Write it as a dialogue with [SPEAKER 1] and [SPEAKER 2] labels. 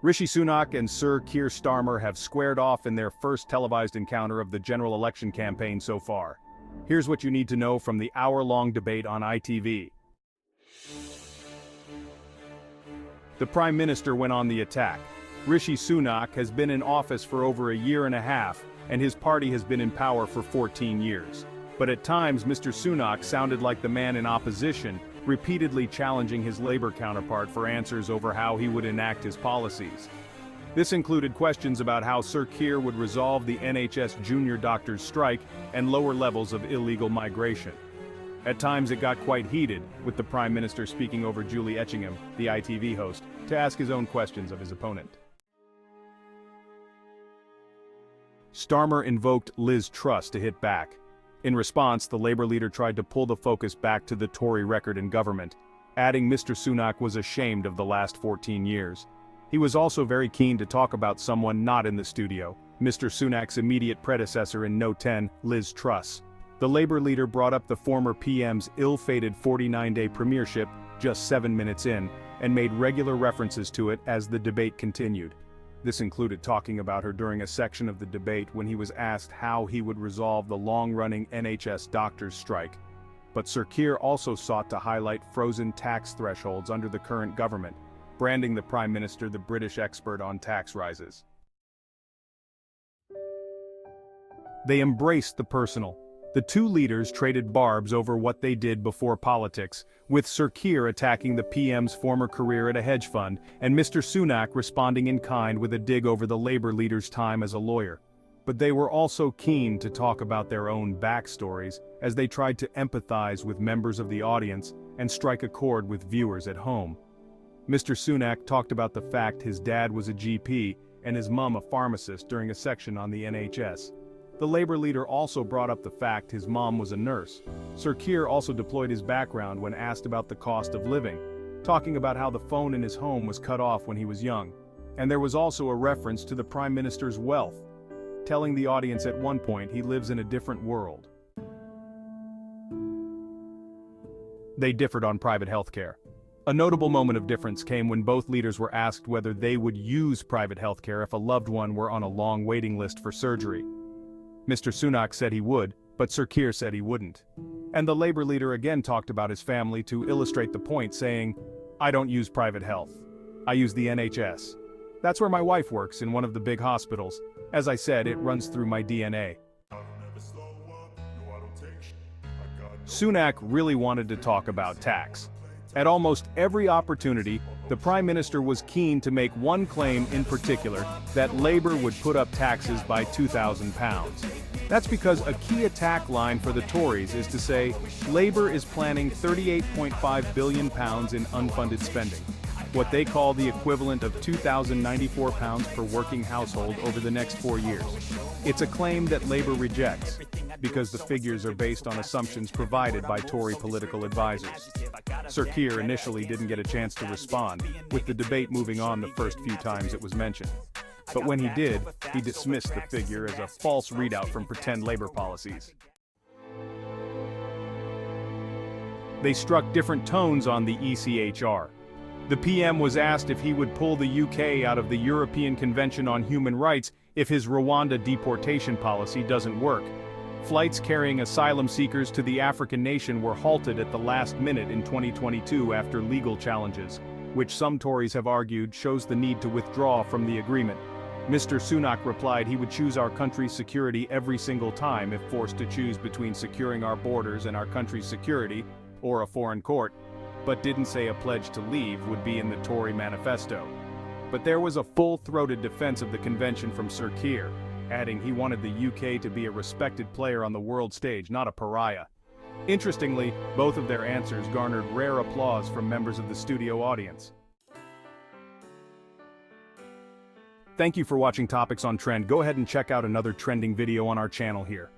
[SPEAKER 1] Rishi Sunak and Sir Keir Starmer have squared off in their first televised encounter of the general election campaign so far. Here's what you need to know from the hour-long debate on ITV. The Prime Minister went on the attack. Rishi Sunak has been in office for over a year and a half, and his party has been in power for 14 years. But at times Mr. Sunak sounded like the man in opposition, repeatedly challenging his Labour counterpart for answers over how he would enact his policies. This included questions about how Sir Keir would resolve the NHS junior doctors' strike and lower levels of illegal migration. At times it got quite heated, with the Prime Minister speaking over Julie Etchingham, the ITV host, to ask his own questions of his opponent. Starmer invoked Liz Truss to hit back. In response, the Labour leader tried to pull the focus back to the Tory record in government, adding Mr. Sunak was ashamed of the last 14 years. He was also very keen to talk about someone not in the studio, Mr. Sunak's immediate predecessor in No 10, Liz Truss. The Labour leader brought up the former PM's ill-fated 49-day premiership just 7 minutes in, and made regular references to it as the debate continued. This included talking about her during a section of the debate when he was asked how he would resolve the long-running NHS doctors' strike. But Sir Keir also sought to highlight frozen tax thresholds under the current government, branding the Prime Minister the British expert on tax rises. They embraced the personal. The two leaders traded barbs over what they did before politics, with Sir Keir attacking the PM's former career at a hedge fund, and Mr. Sunak responding in kind with a dig over the Labour leader's time as a lawyer. But they were also keen to talk about their own backstories, as they tried to empathize with members of the audience and strike a chord with viewers at home. Mr. Sunak talked about the fact his dad was a GP and his mum a pharmacist during a section on the NHS. The Labour leader also brought up the fact his mom was a nurse. Sir Keir also deployed his background when asked about the cost of living, talking about how the phone in his home was cut off when he was young. And there was also a reference to the Prime Minister's wealth, telling the audience at one point he lives in a different world. They differed on private healthcare. A notable moment of difference came when both leaders were asked whether they would use private healthcare if a loved one were on a long waiting list for surgery. Mr. Sunak said he would, but Sir Keir said he wouldn't. And the Labour leader again talked about his family to illustrate the point, saying, "I don't use private health. I use the NHS. That's where my wife works, in one of the big hospitals. As I said, it runs through my DNA." Sunak really wanted to talk about tax. At almost every opportunity, the Prime Minister was keen to make one claim in particular, that Labour would put up taxes by £2,000. That's because a key attack line for the Tories is to say, Labour is planning £38.5 billion in unfunded spending, what they call the equivalent of £2,094 per working household over the next 4 years. It's a claim that Labour rejects, because the figures are based on assumptions provided by Tory political advisors. Sir Keir initially didn't get a chance to respond, with the debate moving on the first few times it was mentioned. But when he did, he dismissed the figure as a false readout from pretend Labour policies. They struck different tones on the ECHR. The PM was asked if he would pull the UK out of the European Convention on Human Rights if his Rwanda deportation policy doesn't work. Flights carrying asylum seekers to the African nation were halted at the last minute in 2022 after legal challenges, which some Tories have argued shows the need to withdraw from the agreement. Mr. Sunak replied he would choose our country's security every single time if forced to choose between securing our borders and our country's security, or a foreign court, but didn't say a pledge to leave would be in the Tory manifesto. But there was a full-throated defense of the convention from Sir Keir, adding he wanted the UK to be a respected player on the world stage, not a pariah. Interestingly, both of their answers garnered rare applause from members of the studio audience. Thank you for watching Topics on Trend. Go ahead and check out another trending video on our channel here.